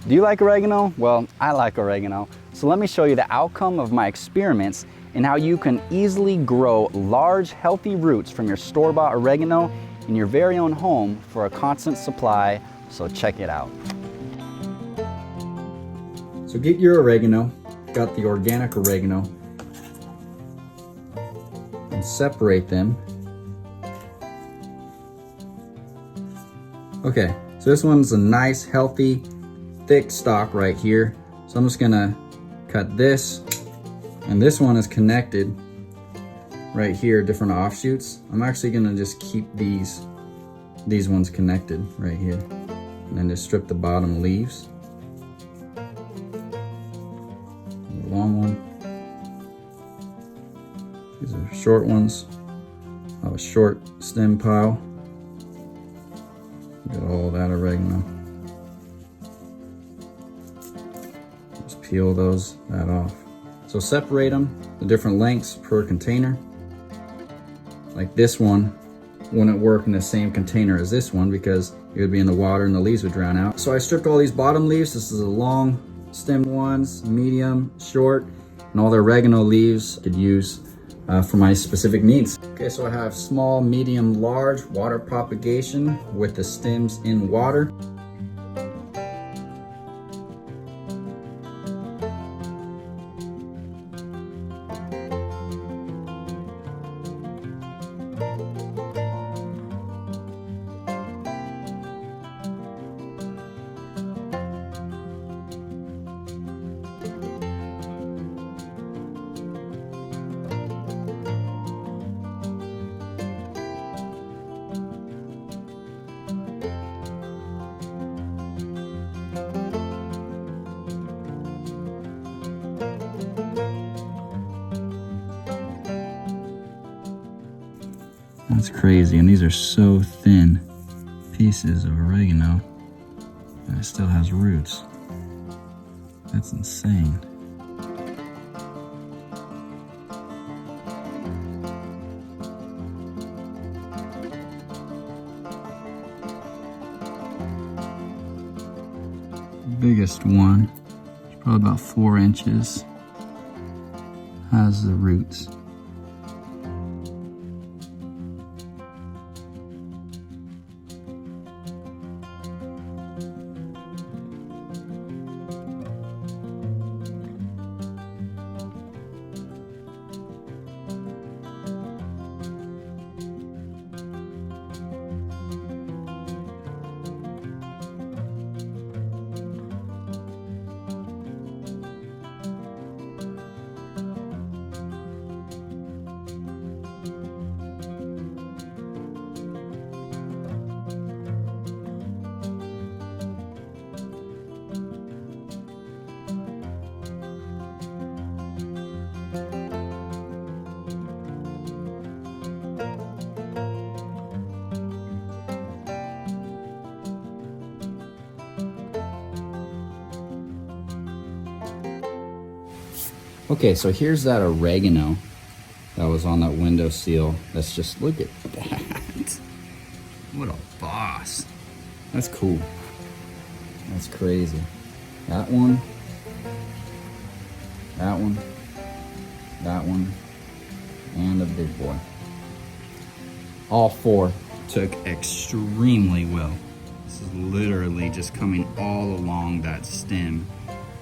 Do you like oregano? Well, I like oregano. So let me show you the outcome of my experiments and how you can easily grow large, healthy roots from your store-bought oregano in your very own home for a constant supply. So check it out. So get your oregano, got the organic oregano, and separate them. Okay, so this one's a nice, healthy, thick stalk right here. So I'm just gonna cut this, and this one is connected right here, different offshoots. I'm actually gonna just keep these ones connected right here, and then just strip the bottom leaves. The long one. These are short ones. I have a short stem pile. Get all that oregano. Just peel that off. So separate them, the different lengths per container. Like this one wouldn't work in the same container as this one because it would be in the water and the leaves would drown out. So I stripped all these bottom leaves. This is the long stemmed ones, medium, short, and all the oregano leaves I could use for my specific needs. Okay, so I have small, medium, large water propagation with the stems in water. That's crazy, and these are so thin pieces of oregano, and it still has roots. That's insane. The biggest one, it's probably about 4 inches, has the roots. Okay, so here's that oregano that was on that window seal. Let's just look at that. What a boss. That's cool. That's crazy. That one, that one, that one, and the big boy. All 4 took extremely well. This is literally just coming all along that stem.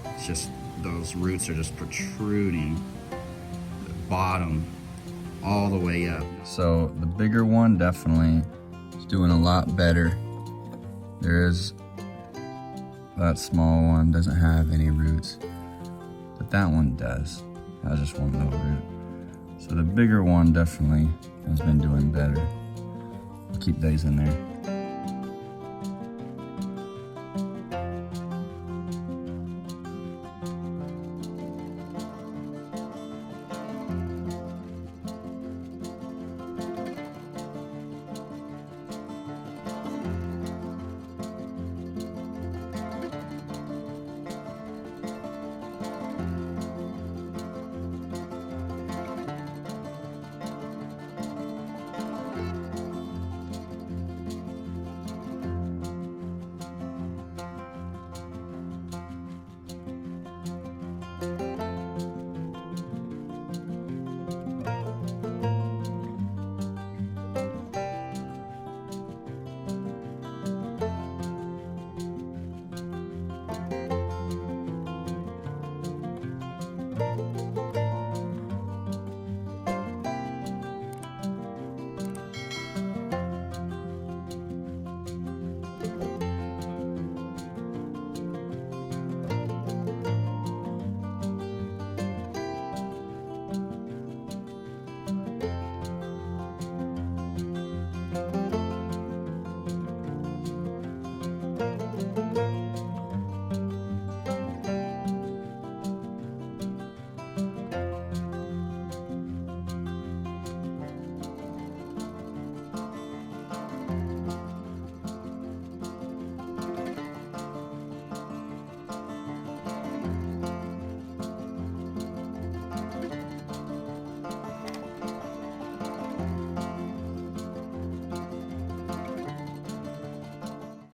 It's just those roots are just protruding the bottom all the way up. So the bigger one definitely is doing a lot better. There's that small one doesn't have any roots, but that one does. Has just one little root. So the bigger one definitely has been doing better. I'll keep these in there.